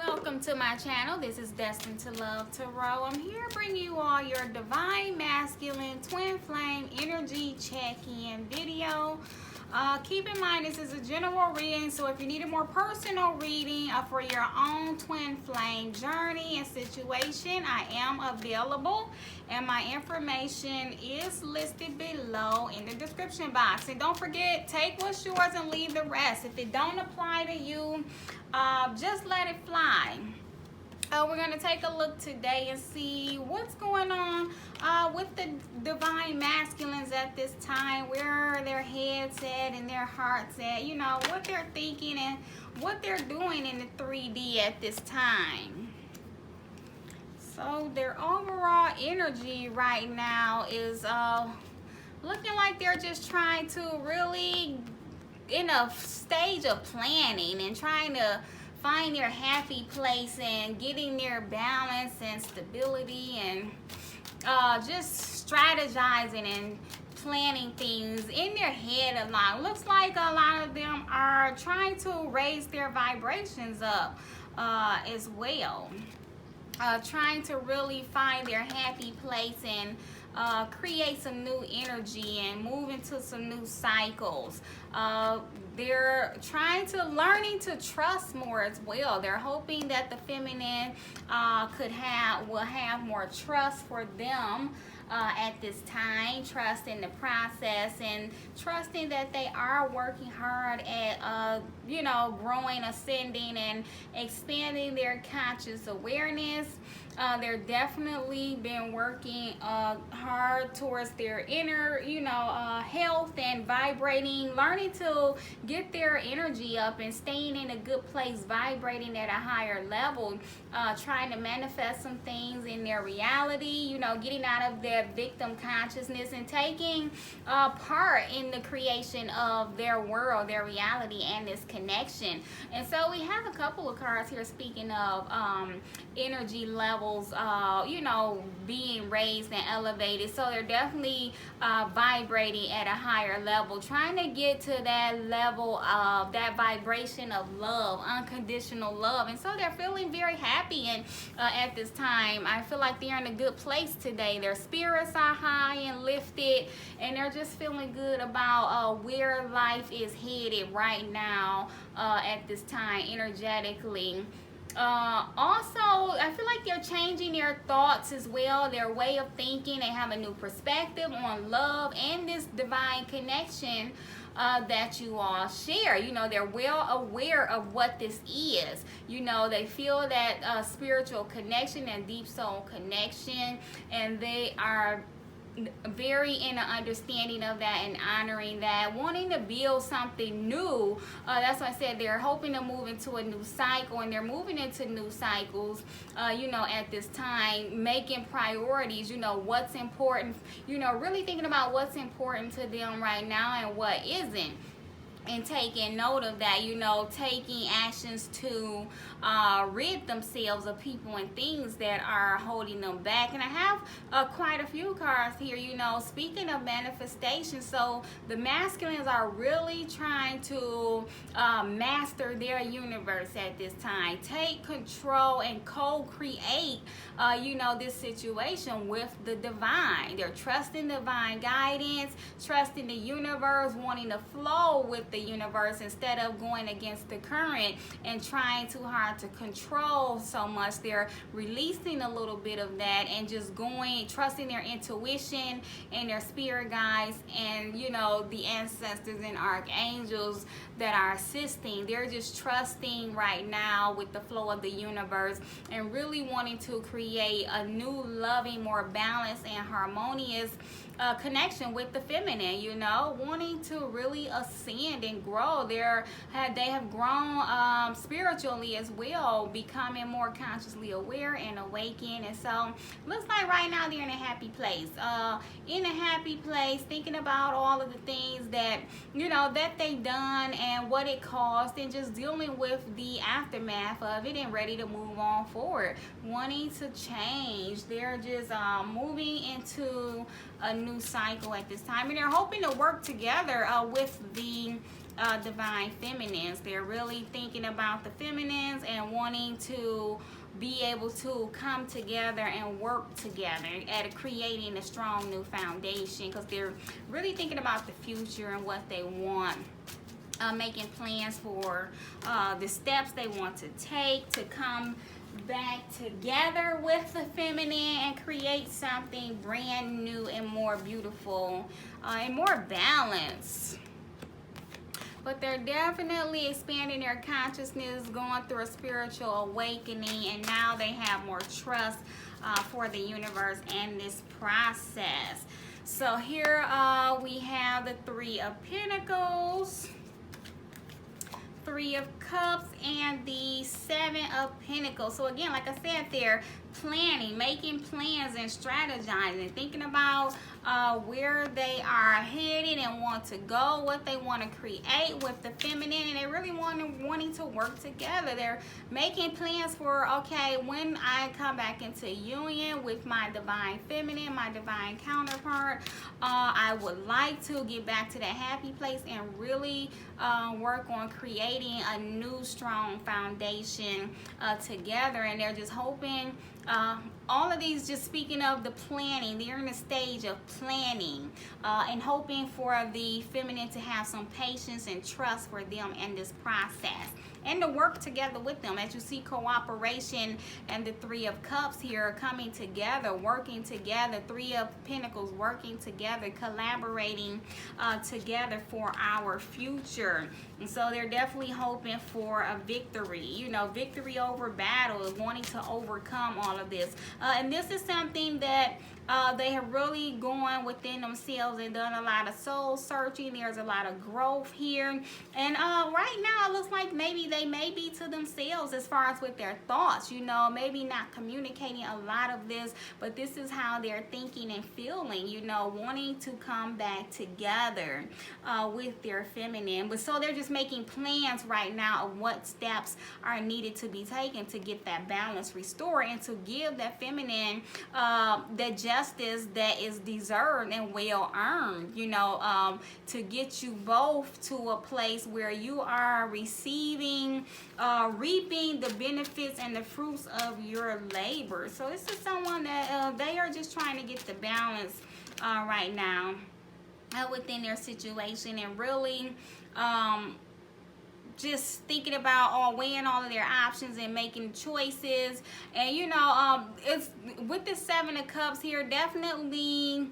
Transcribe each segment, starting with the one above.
Welcome to my channel. This is Destined to Love Tarot. I'm here to bring you all your divine masculine twin flame energy check-in video. Keep in mind this is a general reading, so if you need a more personal reading for your own twin flame journey and situation, I am available, and my information is listed below in the description box. And don't forget, take what's yours and leave the rest. If it don't apply to you, just let it fly. We're going to take a look today and see what's going on with the divine masculines at this time, where their heads at and their hearts at, you know, what they're thinking and what they're doing in the 3D at this time. So their overall energy right now is looking like they're just trying to really in a stage of planning and trying to find their happy place and getting their balance and stability and just strategizing and planning things in their head a lot. Looks like a lot of them are trying to raise their vibrations up as well. Trying to really find their happy place and create some new energy and move into some new cycles. They're learning to trust more as well. They're hoping that the feminine will have more trust for them at this time, trust in the process and trusting that they are working hard at you know, growing, ascending and expanding their conscious awareness. They're definitely been working hard towards their inner, you know, health and vibrating, learning to get their energy up and staying in a good place, vibrating at a higher level, trying to manifest some things in their reality, you know, getting out of their victim consciousness and taking part in the creation of their world, their reality, and this connection. And so we have a couple of cards here speaking of energy levels, you know, being raised and elevated. So they're definitely vibrating at a higher level, trying to get to that level of that vibration of love, unconditional love. And so they're feeling very happy and at this time. I feel like they're in a good place today. Their spirits are high and lifted, and they're just feeling good about where life is headed right now at this time energetically. Also, I feel like they're changing their thoughts as well, their way of thinking. They have a new perspective on love and this divine connection that you all share. You know, they're well aware of what this is. You know, they feel that spiritual connection and deep soul connection, and they are very in an understanding of that and honoring that, wanting to build something new. That's why I said they're hoping to move into a new cycle, and they're moving into new cycles, you know, at this time, making priorities, you know, what's important, you know, really thinking about what's important to them right now and what isn't. And taking note of that, you know, taking actions to rid themselves of people and things that are holding them back. And I have quite a few cards here, you know, speaking of manifestation. So the masculines are really trying to master their universe at this time. Take control and co-create, you know, this situation with the divine. They're trusting divine guidance, trusting the universe, wanting to flow with the universe instead of going against the current and trying too hard to control so much. They're releasing a little bit of that and just going, trusting their intuition and their spirit guides and, you know, the ancestors and archangels that are assisting. They're just trusting right now with the flow of the universe and really wanting to create a new, loving, more balanced and harmonious connection with the feminine, you know, wanting to really ascend and grow. They have grown spiritually as well, becoming more consciously aware and awakened. And so looks like right now they're in a happy place, thinking about all of the things that, you know, that they've done and what it cost, and just dealing with the aftermath of it and ready to move on forward, wanting to change. They're just moving into a new cycle at this time, and they're hoping to work together with the divine feminines. They're really thinking about the feminines and wanting to be able to come together and work together at creating a strong new foundation, because they're really thinking about the future and what they want. Making plans for the steps they want to take to come back together with the feminine and create something brand new and more beautiful and more balanced. But they're definitely expanding their consciousness, going through a spiritual awakening, and now they have more trust for the universe and this process. So here we have the Three of Pentacles, Three of Cups, and the Seven of Pentacles. So again, like I said, they're planning, making plans and strategizing, thinking about where they are headed and want to go, what they want to create with the feminine, and they're really wanting to work together. They're making plans for, okay, when I come back into union with my divine feminine, my divine counterpart, I would like to get back to that happy place and really work on creating a new strong foundation together. And they're just hoping, all of these, just speaking of the planning, they're in the stage of planning and hoping for the feminine to have some patience and trust for them in this process, and to work together with them. As you see, cooperation and the Three of Cups here coming together, working together, Three of Pentacles working together, collaborating together for our future. And so they're definitely hoping for a victory, you know, victory over battle, wanting to overcome all of this. And this is something that they have really gone within themselves and done a lot of soul searching. There's a lot of growth here. And right now it looks like maybe they may be to themselves as far as with their thoughts, you know, maybe not communicating a lot of this, but this is how they're thinking and feeling, you know, wanting to come back together with their feminine. But so they're just making plans right now of what steps are needed to be taken to get that balance restored and to give that feminine that justice that is deserved and well earned, you know, to get you both to a place where you are receiving, reaping the benefits and the fruits of your labor. So this is someone that they are just trying to get the balance right now within their situation, and really just thinking about weighing all of their options and making choices. And you know, it's with the Seven of Cups here, definitely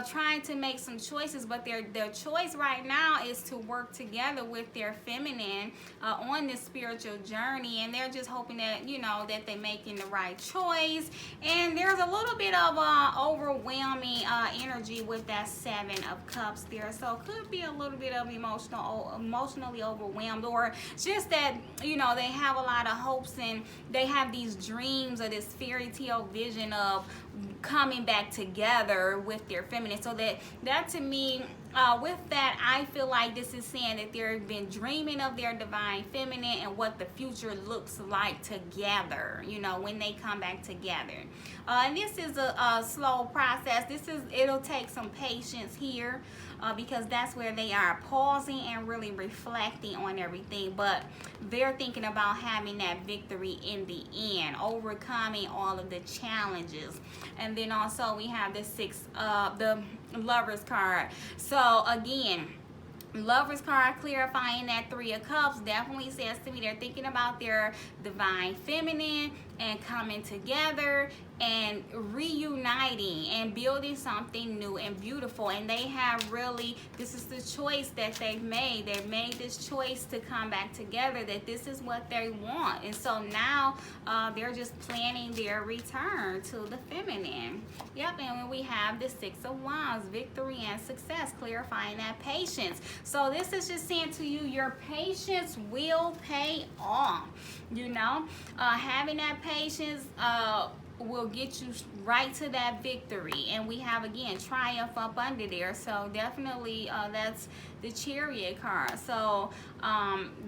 trying to make some choices, but their choice right now is to work together with their feminine on this spiritual journey, and they're just hoping that, you know, that they're making the right choice. And there's a little bit of overwhelming energy with that Seven of Cups there, so it could be a little bit of emotionally overwhelmed, or just that, you know, they have a lot of hopes and they have these dreams of this fairy tale vision of coming back together with their feminine. So that to me, with that, I feel like this is saying that they've been dreaming of their divine feminine and what the future looks like together, you know, when they come back together. And this is a slow process. It'll take some patience here because that's where they are pausing and really reflecting on everything. But they're thinking about having that victory in the end, overcoming all of the challenges. And then also we have the Lovers card. So again, Lovers card clarifying that Three of Cups definitely says to me they're thinking about their divine feminine and coming together and reuniting and building something new and beautiful. And they have really, this is the choice that they've made. They've made this choice to come back together, that this is what they want. And so now they're just planning their return to the feminine. Yep, and when we have the Six of Wands, victory and success, clarifying that patience. So this is just saying to you, your patience will pay off. You know, having that patience will get you right to that victory. And we have, again, triumph up under there. So definitely that's the Chariot card. So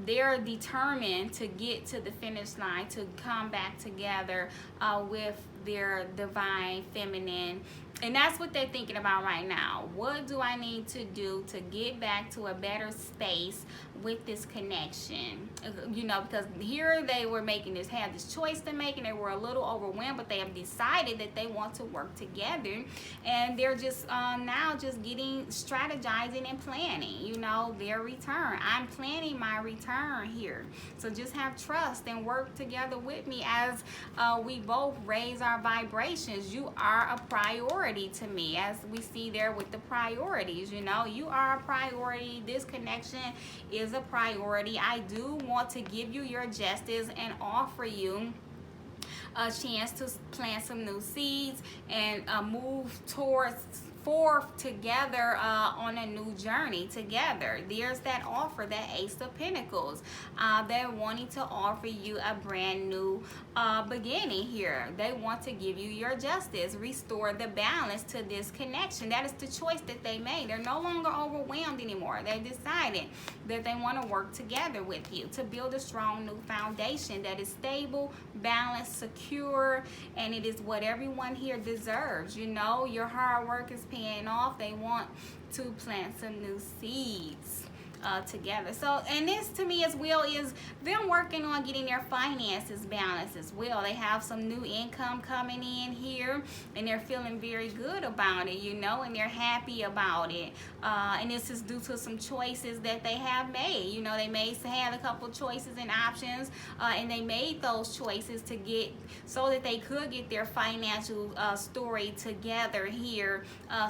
they're determined to get to the finish line, to come back together with their divine feminine And that's what they're thinking about right now. What do I need to do to get back to a better space with this connection? You know, because here they were had this choice to make, and they were a little overwhelmed, but they have decided that they want to work together, and they're just now just strategizing and planning, you know, their return. I'm planning my return here. So just have trust and work together with me as we both raise our vibrations. You are a priority to me, as we see there with the priorities. You know, you are a priority. This connection is a priority. I do want to give you your justice and offer you a chance to plant some new seeds and move forth together on a new journey together. There's that offer, that Ace of Pentacles. They're wanting to offer you a brand new beginning here. They want to give you your justice, restore the balance to this connection. That is the choice that they made. They're no longer overwhelmed anymore. They decided that they want to work together with you to build a strong new foundation that is stable, balanced, secure, and it is what everyone here deserves. You know, your hard work is paying off. They want to plant some new seeds together. So, and this to me as well is them working on getting their finances balanced as well. They have some new income coming in here, and they're feeling very good about it, you know, and they're happy about it. And this is due to some choices that they have made. You know, they had a couple choices and options, and they made those choices to so that they could get their financial story together here,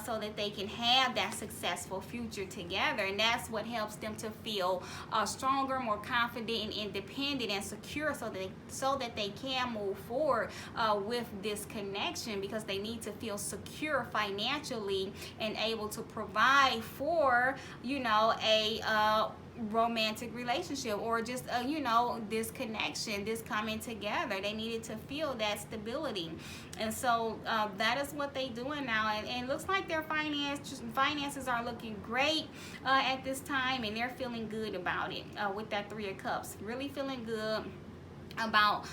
so that they can have that successful future together. And that's what helps them to feel stronger, more confident, and independent and secure, so that they can move forward with this connection, because they need to feel secure financially and able to provide for, you know, a romantic relationship, or just you know, this connection, this coming together. They needed to feel that stability, and so that is what they doing now. And it looks like their finances are looking great at this time, and they're feeling good about it with that Three of Cups. Really feeling good about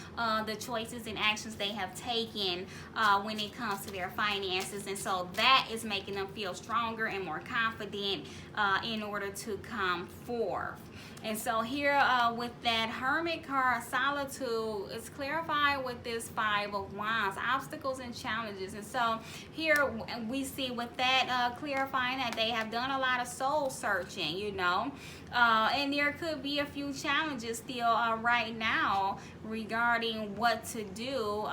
the choices and actions they have taken when it comes to their finances, and so that is making them feel stronger and more confident in order to come forth. And so here with that Hermit card, solitude, it's clarified with this Five of Wands, obstacles and challenges. And so here we see with that clarifying that they have done a lot of soul searching, you know, and there could be a few challenges still right now regarding what to do.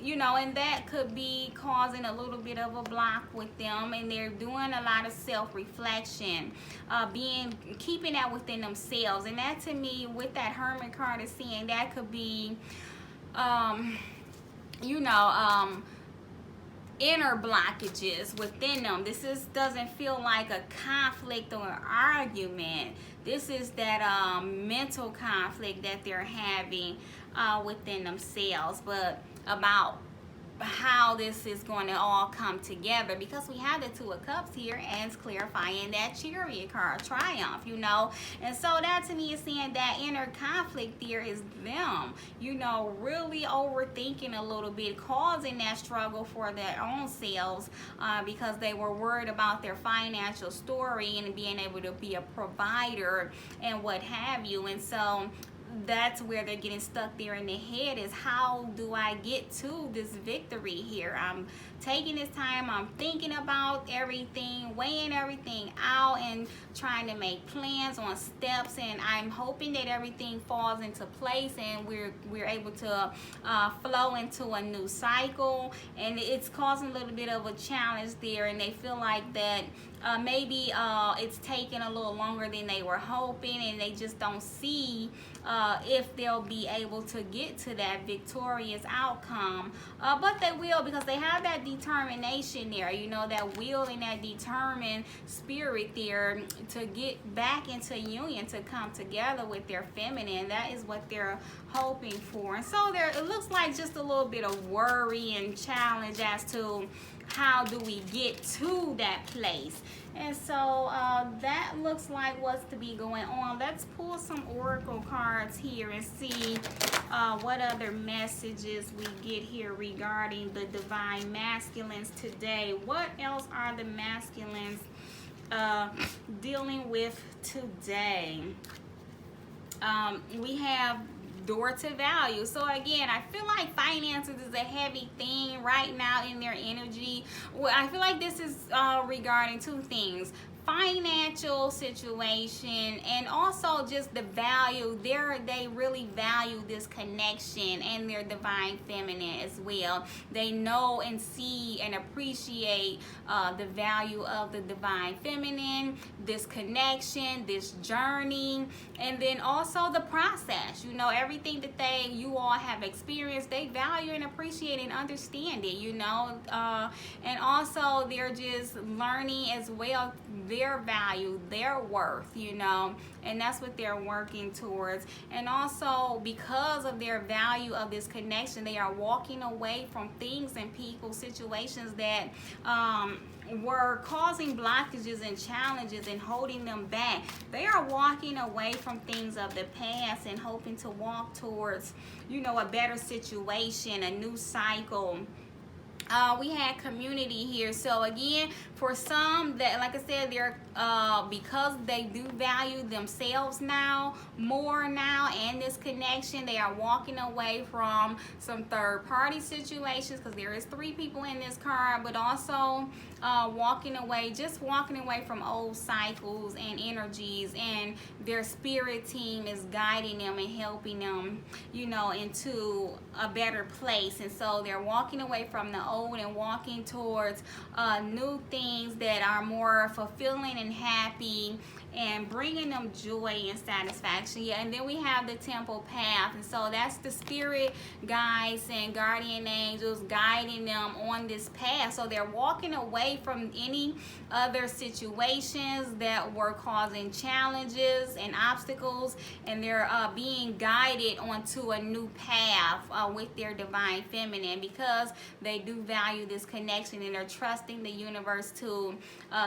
You know, and that could be causing a little bit of a block with them, and they're doing a lot of self-reflection, keeping that within themselves. And that to me, with that Hermit card, is saying that could be, you know, inner blockages within them. Doesn't feel like a conflict or an argument. This is that mental conflict that they're having within themselves, but about how this is going to all come together, because we have the Two of Cups here, and it's clarifying that Chariot card, Triumph, you know. And so that to me is saying that inner conflict there is them, you know, really overthinking a little bit, causing that struggle for their own selves, because they were worried about their financial story and being able to be a provider and what have you. And so that's where they're getting stuck there in their head, is how do I get to this victory here? I'm taking this time, I'm thinking about everything, weighing everything out, and trying to make plans on steps, and I'm hoping that everything falls into place and we're able to flow into a new cycle. And it's causing a little bit of a challenge there, and they feel like that maybe it's taking a little longer than they were hoping, and they just don't see if they'll be able to get to that victorious outcome, but they will, because they have that determination there, you know, that will and that determined spirit there to get back into union, to come together with their feminine. That is what they're hoping for. And so it looks like just a little bit of worry and challenge as to how do we get to that place. And so that looks like what's to be going on. Let's pull some oracle cards here and see what other messages we get here regarding the divine masculines today? What else are the masculines dealing with today? We have door to value. So again, I feel like finances is a heavy thing right now in their energy. Well, I feel like this is regarding two things: financial situation, and also just the value. They really value this connection and their divine feminine as well. They know and see and appreciate the value of the divine feminine, this connection, this journey, and then also the process. You know, everything that you all have experienced, they value and appreciate and understand it, you know. And also they're just learning as well their value, their worth, you know, and that's what they're working towards. And also because of their value of this connection, they are walking away from things and people, situations that were causing blockages and challenges and holding them back. They are walking away from things of the past and hoping to walk towards, you know, a better situation, a new cycle. We had community here. So again, for some that, like I said, they're because they do value themselves now more now and this connection, they are walking away from some third party situations, because there is 3 people in this card, but also walking away from old cycles and energies, and their spirit team is guiding them and helping them, you know, into a better place. And so they're walking away from the old and walking towards new things that are more fulfilling and happy and bringing them joy and satisfaction. Yeah, and then we have the temple path, and so that's the spirit guides and guardian angels guiding them on this path. So they're walking away from any other situations that were causing challenges and obstacles, and they're being guided onto a new path with their divine feminine, because they do value this connection and they're trusting the universe to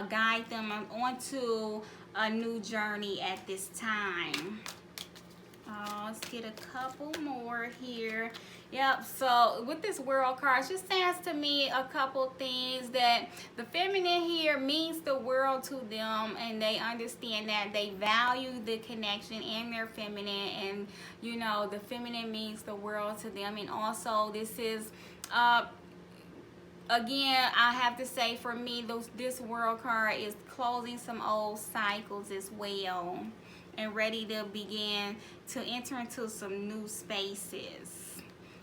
guide them onto a new journey at this time. Let's get a couple more here. Yep, so with this world card, it just says to me a couple things, that the feminine here means the world to them, and they understand that they value the connection in their feminine, and you know, the feminine means the world to them. And also this is again, I have to say, for me, this world card is closing some old cycles as well, and ready to begin to enter into some new spaces.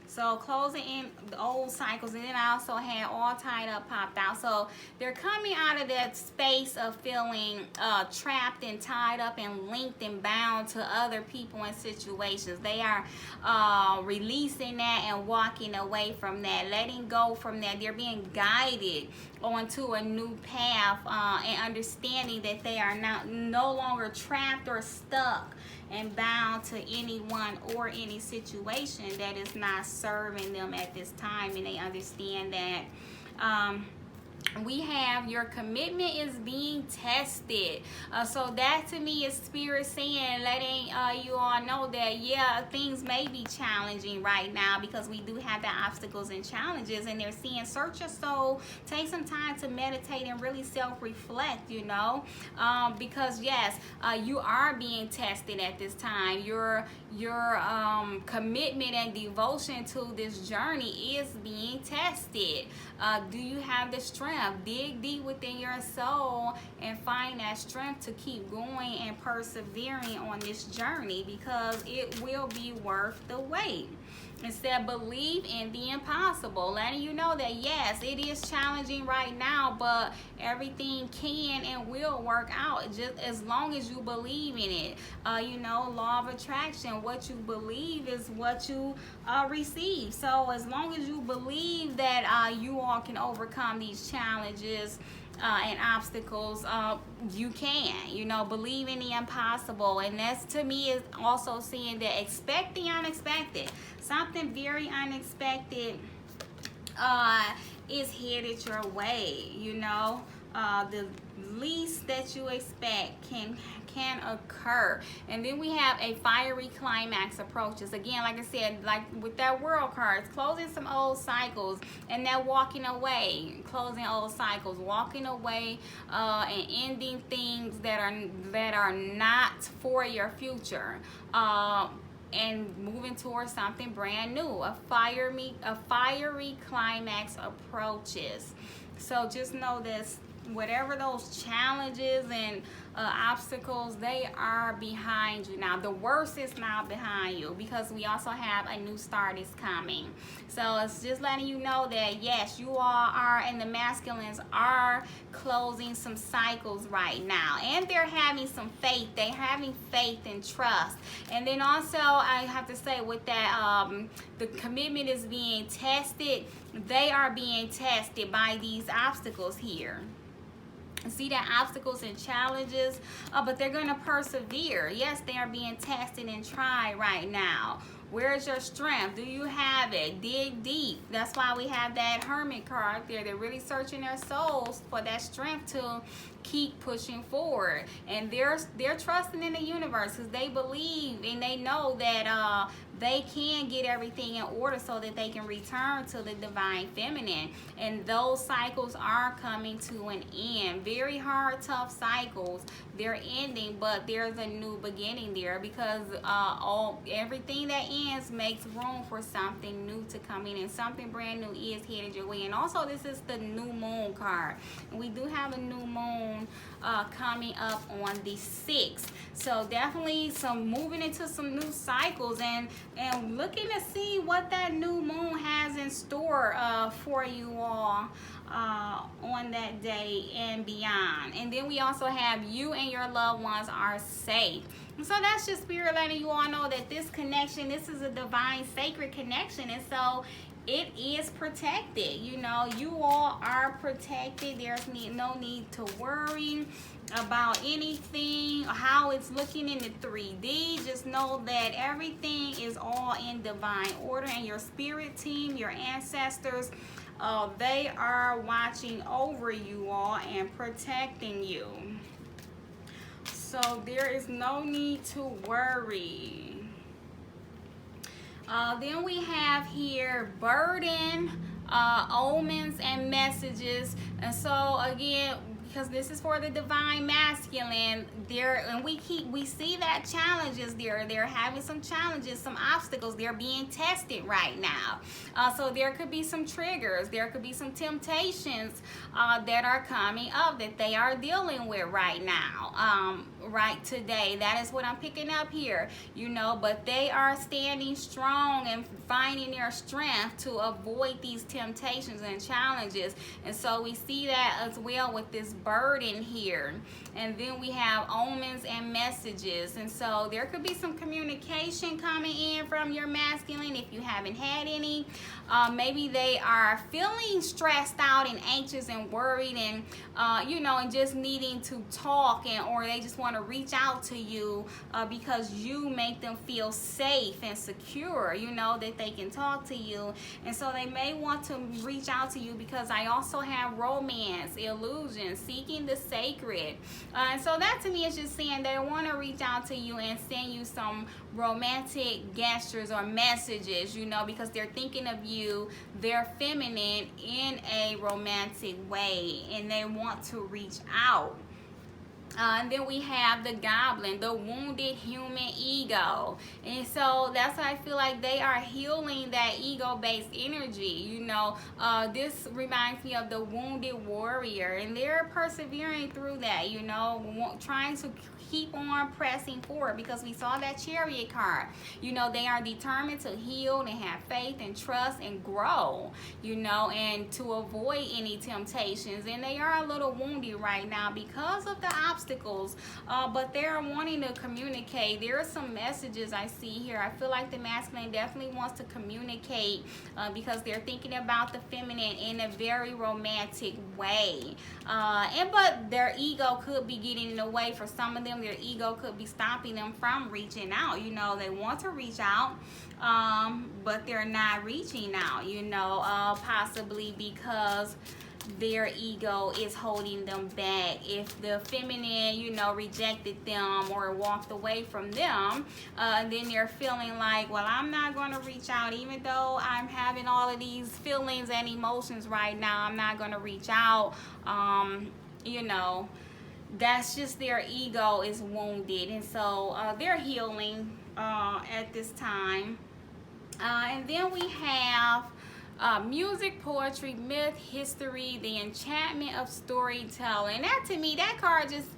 So closing in the old cycles, and then I also had all tied up popped out. So they're coming out of that space of feeling trapped and tied up and linked and bound to other people and situations. They are releasing that and walking away from that, letting go from that. They're being guided onto a new path and understanding that they are no longer trapped or stuck and bound to anyone or any situation that is not serving them at this time. And they understand that we have your commitment is being tested. So that to me is spirit saying, letting you all know that yeah, things may be challenging right now, because we do have the obstacles and challenges, and they're saying search your soul, take some time to meditate and really self-reflect, you know, because yes, you are being tested at this time. Your commitment and devotion to this journey is being tested. Do you have the strength? Dig deep within your soul and find that strength to keep going and persevering on this journey, because it will be worth the wait. Instead, believe in the impossible, letting you know that yes, it is challenging right now, but everything can and will work out just as long as you believe in it. You know, law of attraction, what you believe is what you receive. So as long as you believe that you all can overcome these challenges and obstacles, you can, you know, believe in the impossible. And that's, to me, is also seeing that expect the unexpected. Something very unexpected is headed your way, you know. The least that you expect can occur. And then we have a fiery climax approaches. Again, like I said, like with that world card, it's closing some old cycles, and that walking away, closing old cycles, walking away, and ending things that are not for your future. And moving towards something brand new. A fiery climax approaches. So just know this, whatever those challenges and obstacles, they are behind you now. The worst is now behind you, because we also have a new start is coming. So it's just letting you know that yes, you all are, and the masculines are closing some cycles right now, and they're having some faith. They're having faith and trust. And then also I have to say with that, the commitment is being tested. They are being tested by these obstacles here. See that obstacles and challenges, but they're going to persevere. Yes, they are being tested and tried right now. Where's your strength? Do you have it? Dig deep. That's why we have that Hermit card there. They're really searching their souls for that strength to keep pushing forward. And they're trusting in the universe, because they believe and they know that they can get everything in order so that they can return to the divine feminine. And those cycles are coming to an end. Very hard, tough cycles. They're ending, but there's a new beginning there, because everything that ends makes room for something new to come in, and something brand new is headed your way. And also, this is the new moon card. And we do have a new moon coming up on the 6th. So definitely some moving into some new cycles, and looking to see what that new moon has in store for you all on that day and beyond. And then we also have you and your loved ones are safe. And so that's just Spirit letting you all know that this connection, this is a divine sacred connection, and so it is protected. You know, you all are protected. There's no need to worry about anything, how it's looking in the 3D. Just know that everything is all in divine order, and your spirit team, your ancestors, they are watching over you all and protecting you. So there is no need to worry. Then we have here burden, omens, and messages. And so again, because this is for the divine masculine, and we see that challenges, they're having some challenges, some obstacles, they're being tested right now. So there could be some triggers, there could be some temptations that are coming up that they are dealing with right now, right today. That is what I'm picking up here, you know, but they are standing strong and finding their strength to avoid these temptations and challenges. And so we see that as well with this burden here. And then we have omens and messages. And so there could be some communication coming in from your masculine if you haven't had any. Maybe they are feeling stressed out and anxious and worried, and you know, and just needing to talk, or they just want to reach out to you because you make them feel safe and secure, you know, that they can talk to you. And so they may want to reach out to you, because I also have romance, illusion, seeking the sacred. And so that to me is just saying they want to reach out to you and send you some romantic gestures or messages, you know, because they're thinking of you, they're feminine in a romantic way, and they want to reach out. And then we have the goblin, the wounded human ego. And so that's why I feel like they are healing that ego-based energy. You know, this reminds me of the wounded warrior, and they're persevering through that, you know, trying to keep on pressing forward, because we saw that Chariot card. You know, they are determined to heal and have faith and trust and grow, you know, and to avoid any temptations. And they are a little wounded right now because of the obstacles, but they're wanting to communicate. There are some messages I see here. I feel like the masculine definitely wants to communicate because they're thinking about the feminine in a very romantic way. But their ego could be getting in the way. For some of them, their ego could be stopping them from reaching out. You know, they want to reach out, but they're not reaching out, you know, possibly because their ego is holding them back. If the feminine, you know, rejected them or walked away from them, then they're feeling like, well, I'm not going to reach out, even though I'm having all of these feelings and emotions right now. I'm not going to reach out. You know, that's just their ego is wounded, and so they're healing at this time. And then we have music, poetry, myth, history, the enchantment of storytelling. That, to me, that card just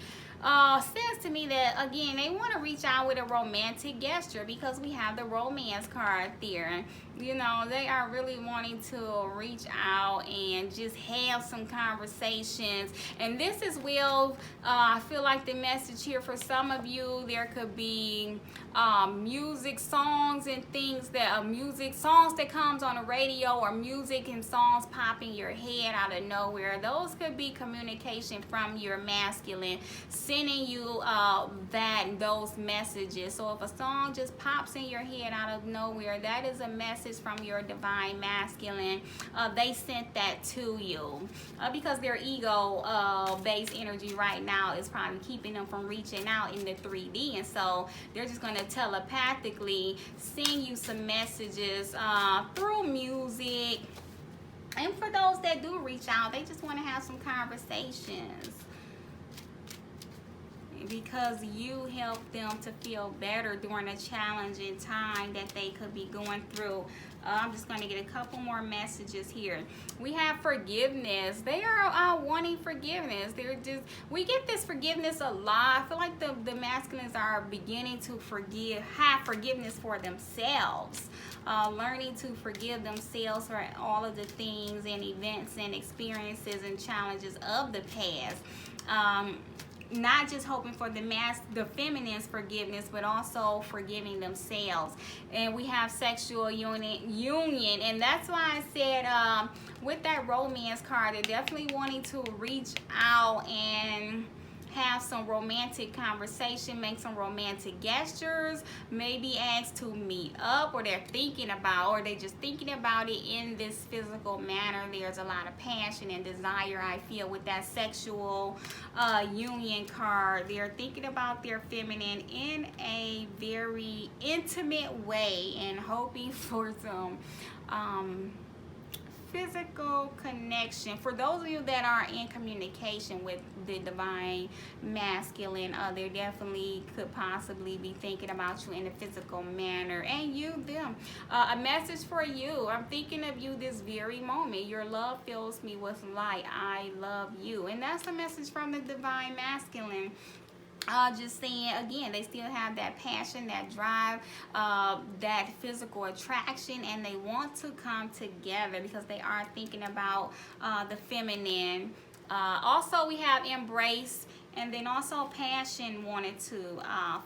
says to me that, again, they want to reach out with a romantic gesture, because we have the romance card there. You know, they are really wanting to reach out and just have some conversations. And this is, well, I feel like the message here for some of you, there could be music, songs and things that songs that comes on the radio, or music and songs pop in your head out of nowhere. Those could be communication from your masculine sending you those messages. So if a song just pops in your head out of nowhere, that is a message from your divine masculine. They sent that to you because their ego based energy right now is probably keeping them from reaching out in the 3D, and so they're just going to telepathically send you some messages through music. And for those that do reach out, they just want to have some conversations, because you help them to feel better during a challenging time that they could be going through. I'm just going to get a couple more messages here. We have forgiveness. They are wanting forgiveness. We get this forgiveness a lot. I feel like the masculines are beginning to have forgiveness for themselves. Learning to forgive themselves for all of the things and events and experiences and challenges of the past. Not just hoping for the feminine's forgiveness, but also forgiving themselves. And we have sexual union, and that's why I said with that romance card, they're definitely wanting to reach out and have some romantic conversation, make some romantic gestures, maybe ask to meet up, or they're thinking about, or they just thinking about it in this physical manner. There's a lot of passion and desire, I feel, with that sexual union card. They're thinking about their feminine in a very intimate way and hoping for some physical connection. For those of you that are in communication with the divine masculine, they definitely could possibly be thinking about you in a physical manner, and you them. A message for you: I'm thinking of you this very moment. Your love fills me with light. I love you. And that's a message from the divine masculine. Just saying, again, they still have that passion, that drive, that physical attraction, and they want to come together because they are thinking about the feminine. Also, we have embrace, and then also passion wanted to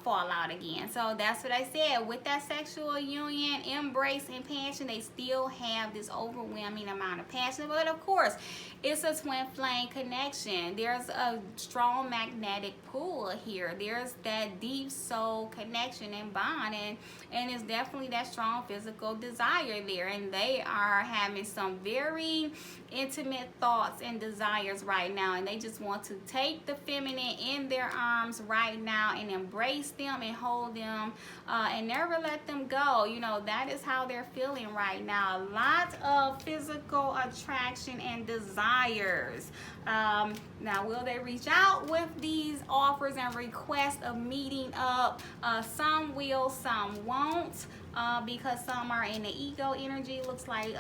fall out again. So that's what I said. With that sexual union, embrace, and passion, they still have this overwhelming amount of passion. But of course, it's a twin flame connection. There's a strong magnetic pull here. There's that deep soul connection and bond, and it's definitely that strong physical desire there. And they are having some very intimate thoughts and desires right now, and they just want to take the feminine in their arms right now and embrace them and hold them and never let them go. You know, that is how they're feeling right now. A lot of physical attraction and desires. Now, will they reach out with these offers and requests of meeting up? Some will, some won't. Because some are in the ego energy, looks like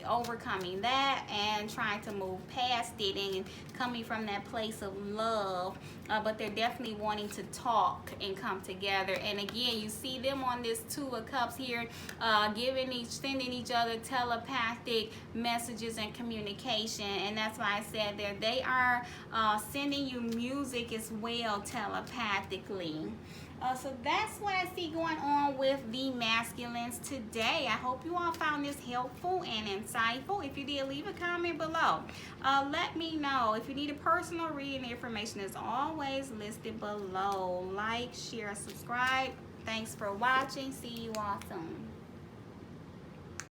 overcoming that and trying to move past it and coming from that place of love, but they're definitely wanting to talk and come together. And again, you see them on this Two of Cups here, sending each other telepathic messages and communication. And that's why I said that they are sending you music as well telepathically. So that's what I see going on with the masculines today. I hope you all found this helpful and insightful. If you did, leave a comment below. Let me know. If you need a personal reading, information is always listed below. Like, share, subscribe. Thanks for watching. See you all soon.